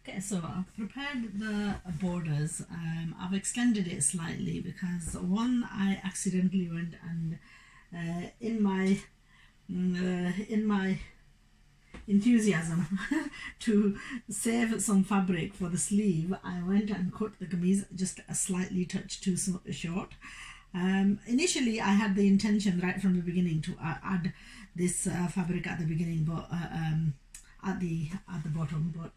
Okay, so I've prepared the borders. I've extended it slightly because one, I accidentally went and in my enthusiasm to save some fabric for the sleeve, I went and cut the kameez just a slightly touch too short. Initially, I had the intention right from the beginning to add this fabric at the beginning, but at the bottom. But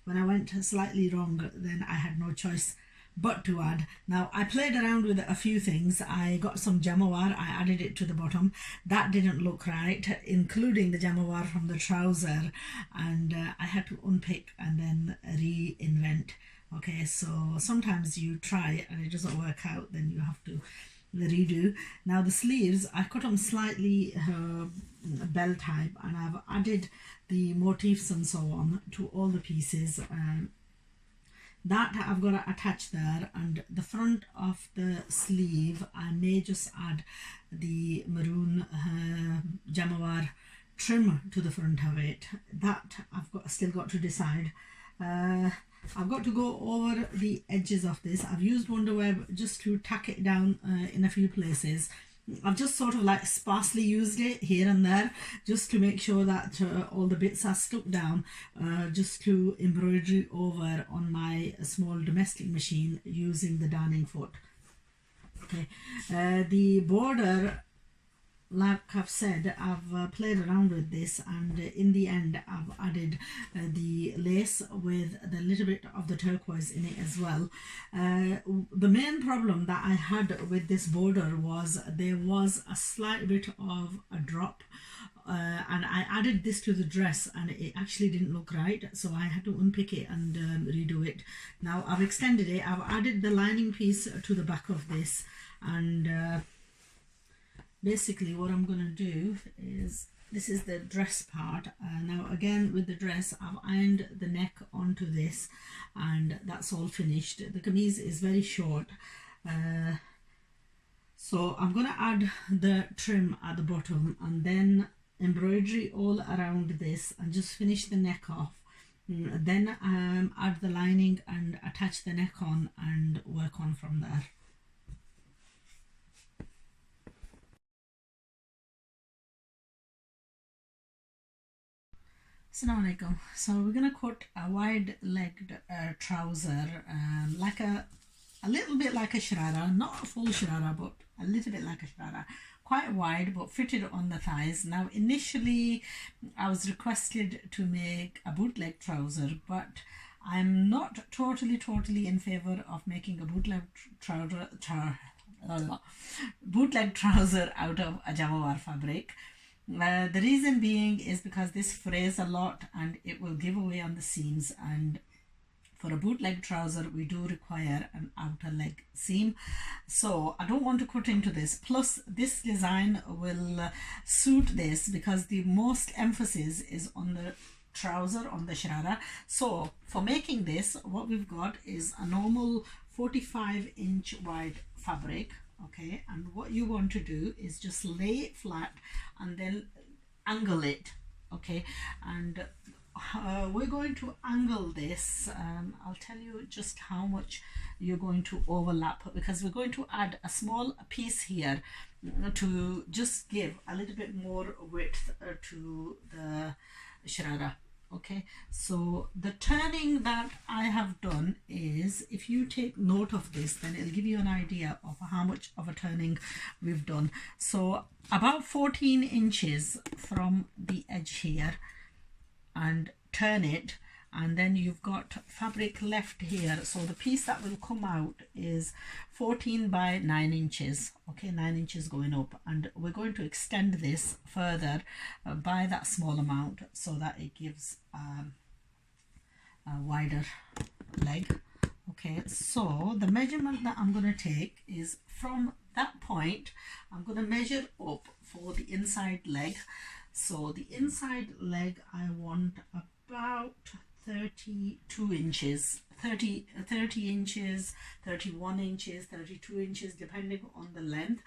when I went slightly wrong, then I had no choice but to add. Now I played around with a few things. I got some jamawar, I added it to the bottom. That didn't look right, including the jamawar from the trouser, and I had to unpick and then reinvent. Okay, so sometimes you try and it doesn't work out, then you have to redo. Now the sleeves, I cut them slightly bell type, and I've added the motifs and so on to all the pieces. That I've got to attach there, and the front of the sleeve I may just add the maroon jamawar trim to the front of it. That still got to decide. I've got to go over the edges of this. I've used Wonderweb just to tack it down in a few places. I've just sort of like sparsely used it here and there just to make sure that all the bits are stuck down, just to embroidery over on my small domestic machine using the darning foot. Okay, the border, like I've said, I've played around with this, and in the end I've added the lace with a little bit of the turquoise in it as well. The main problem that I had with this border was there was a slight bit of a drop, and I added this to the dress and it actually didn't look right, so I had to unpick it and redo it. Now I've extended it, I've added the lining piece to the back of this, and basically what I'm going to do is, this is the dress part. Now again with the dress, I've ironed the neck onto this and that's all finished. The kameez is very short, so I'm going to add the trim at the bottom and then embroidery all around this and just finish the neck off. Then add the lining and attach the neck on and work on from there. Assalamu alaikum. So we're going to cut a wide-legged trouser, like a little bit like a sharara, not a full sharara, but a little bit like a sharara, quite wide but fitted on the thighs. Now initially I was requested to make a bootleg trouser, but I'm not totally in favor of making a bootleg trouser out of a jamawar fabric. The reason being is because this frays a lot and it will give away on the seams, and for a bootleg trouser we do require an outer leg seam, so I don't want to cut into this. Plus this design will suit this because the most emphasis is on the trouser, on the sharara. So for making this, what we've got is a normal 45-inch wide fabric. Okay, and what you want to do is just lay it flat and then angle it. Okay, and we're going to angle this. I'll tell you just how much you're going to overlap, because we're going to add a small piece here to just give a little bit more width to the sharara. Okay, so the turning that I have done is, if you take note of this, then it'll give you an idea of how much of a turning we've done. So about 14 inches from the edge here, and turn it, and then you've got fabric left here. So the piece that will come out is 14 by 9 inches. Okay, 9 inches going up, and we're going to extend this further by that small amount so that it gives a wider leg. Okay, so the measurement that I'm going to take is from that point. I'm going to measure up for the inside leg. So the inside leg I want about 32 inches, 30 inches, 31 inches, 32 inches, depending on the length.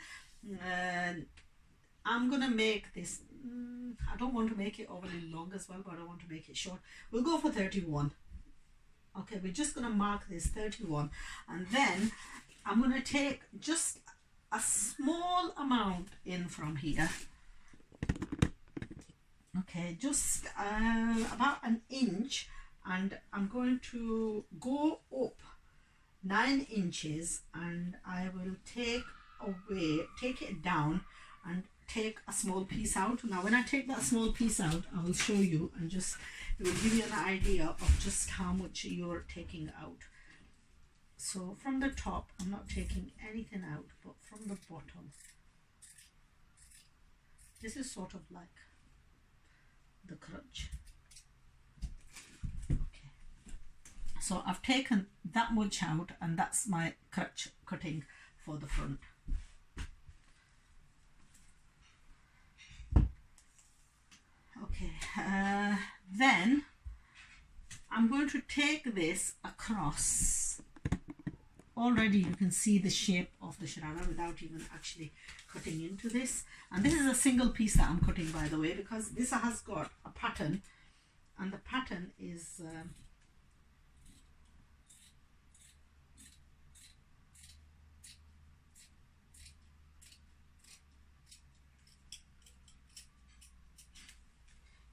I'm gonna make this, I don't want to make it overly long as well, but I want to make it short. We'll go for 31. Okay, we're just going to mark this 31, and then I'm going to take just a small amount in from here. Okay, just about an inch, and I'm going to go up 9 inches, and I will take it down and take a small piece out. Now when I take that small piece out, I will show you, and just it will give you an idea of just how much you're taking out. So from the top, I'm not taking anything out, but from the bottom, this is sort of like the crutch. Okay, so I've taken that much out, and that's my crutch cutting for the front. Okay, then I'm going to take this across. Already you can see the shape of the sharara without even actually cutting into this. And this is a single piece that I'm cutting, by the way, because this has got a pattern, and the pattern is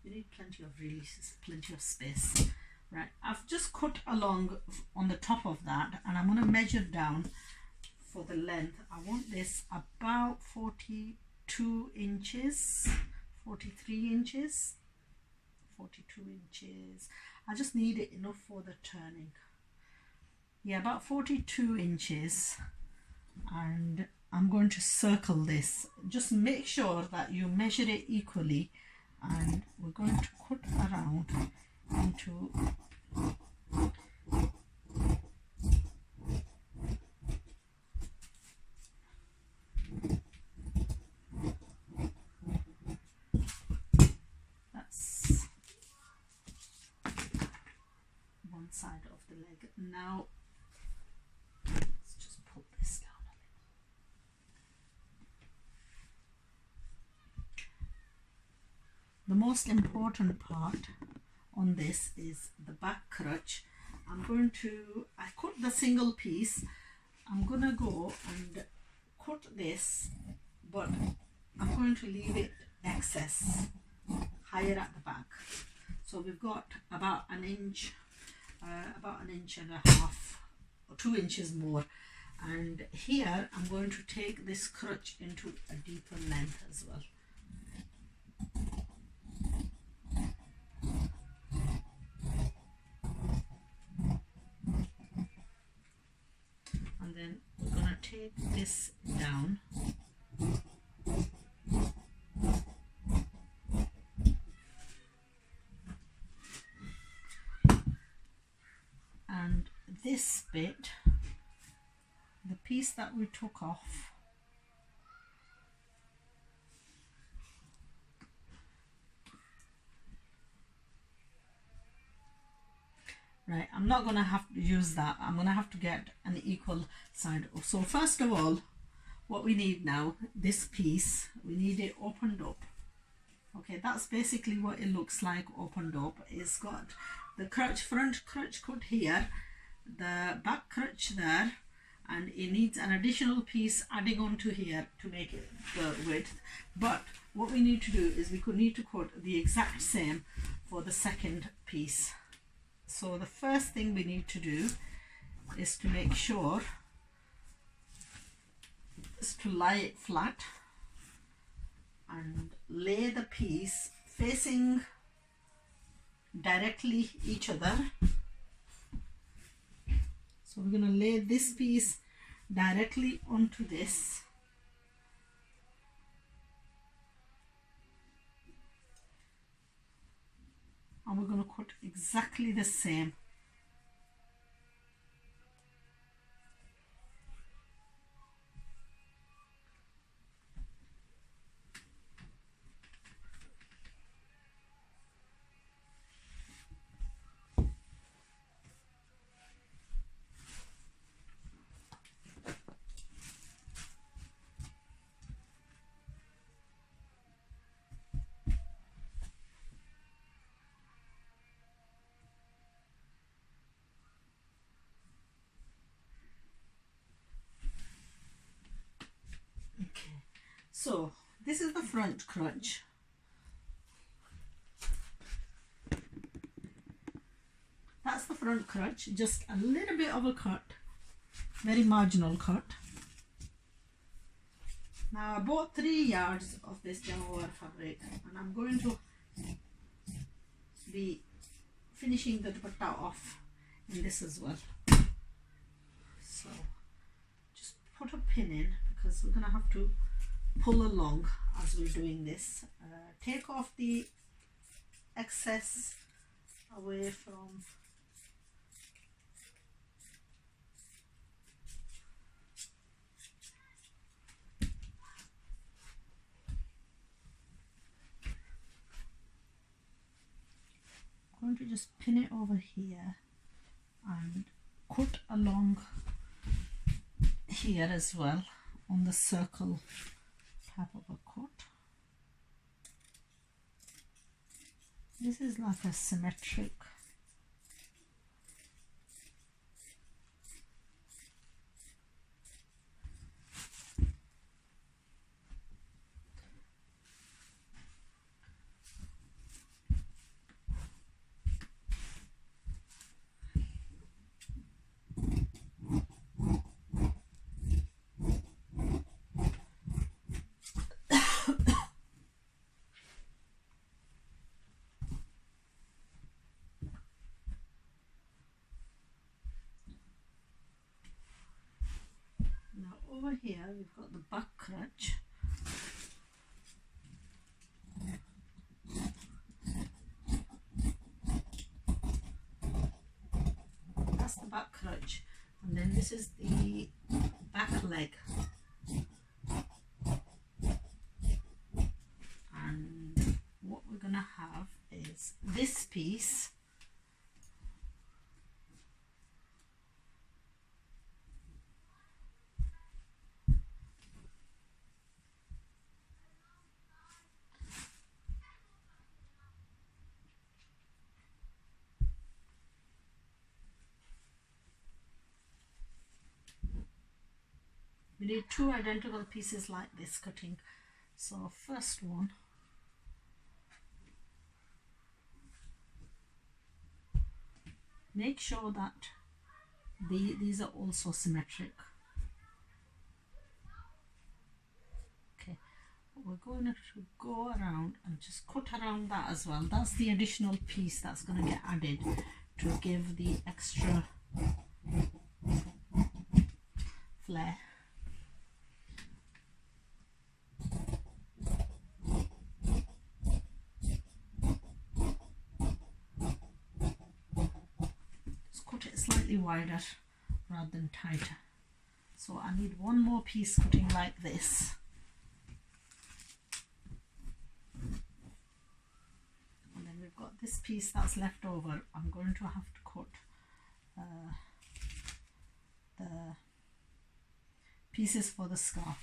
you need plenty of space. Right, I've just cut along on the top of that, and I'm going to measure down for the length. I want this about 42 inches, 43 inches, 42 inches. I just need it enough for the turning. Yeah, about 42 inches. And I'm going to circle this. Just make sure that you measure it equally, and we're going to cut around into that's one side of the leg. Now let's just pull this down a little. The most important part on this is the back crutch. I cut the single piece. I'm going to go and cut this, but I'm going to leave it excess higher at the back. So we've got about an inch and a half, or 2 inches more. And here I'm going to take this crutch into a deeper length as well. And then we're going to take this down. And this bit, the piece that we took off, right, I'm not going to have to use that. I'm going to have to get an equal side. So first of all, what we need now, this piece, we need it opened up. Okay, that's basically what it looks like opened up. It's got the crutch, front crutch cut here, the back crutch there, and it needs an additional piece adding on to here to make it the width. But what we need to do is we could need to cut the exact same for the second piece. So the first thing we need to do is to make sure is to lie it flat and lay the piece facing directly each other. So we're going to lay this piece directly onto this. And we're going to cut exactly the same. So this is the front crutch. That's the front crutch, just a little bit of a cut, very marginal cut. Now I bought 3 yards of this Jamuar fabric, and I'm going to be finishing the dupatta off in this as well. So just put a pin in, because we're going to have to pull along as we're doing this. Take off the excess away from going to just pin it over here and cut along here as well on the circle type of a cut. This is like a symmetric. Over here we've got the back crutch. That's the back crutch, and then this is the back leg. And what we're gonna have is this piece. We need 2 identical pieces like this cutting. So first one, make sure that these are also symmetric. Okay, we're going to go around and just cut around that as well. That's the additional piece that's going to get added to give the extra flare. Wider rather than tighter. So I need one more piece cutting like this. And then we've got this piece that's left over. I'm going to have to cut the pieces for the scarf.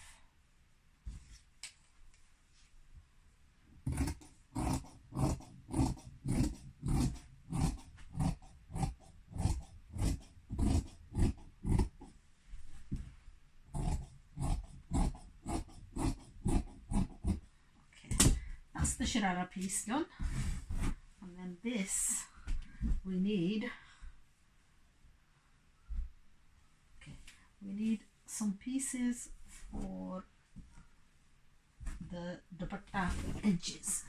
The Sharara piece done, and then this we need some pieces for the dupatta edges.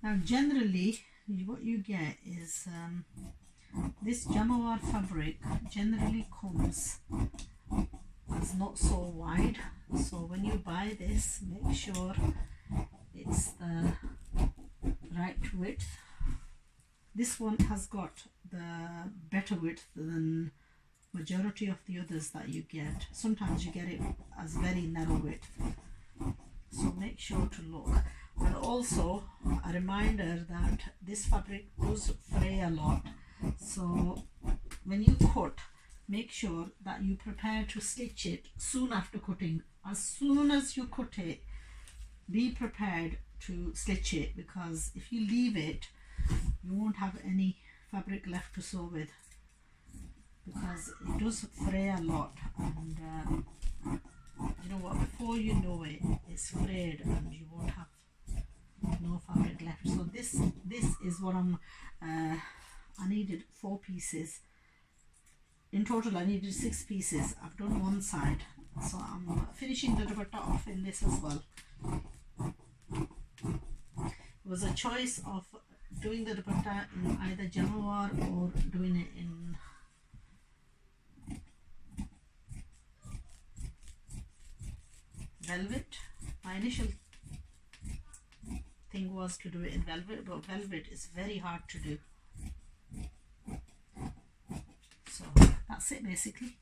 Now generally what you get is this Jamuar fabric generally comes as not so wide, so when you buy this, make sure it's the right width. This one has got the better width than majority of the others that you get. Sometimes you get it as very narrow width, so make sure to look. And also a reminder that this fabric does fray a lot, so when you cut, make sure that you prepare to stitch it soon after cutting. As soon as you cut it, be prepared to stitch it, because if you leave it, you won't have any fabric left to sew with. because it does fray a lot, and you know what, before you know it, it's frayed and you won't have no fabric left. So this is what I needed 4 pieces. In total I needed 6 pieces. I've done one side, so I'm finishing the dupatta off in this as well. It was a choice of doing the dupatta in either Jamawar or doing it in velvet. My initial thing was to do it in velvet, but velvet is very hard to do. So that's it basically.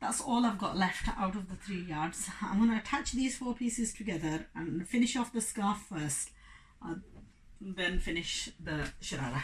That's all I've got left out of the 3 yards. I'm going to attach these 4 pieces together and finish off the scarf first, then finish the sharara.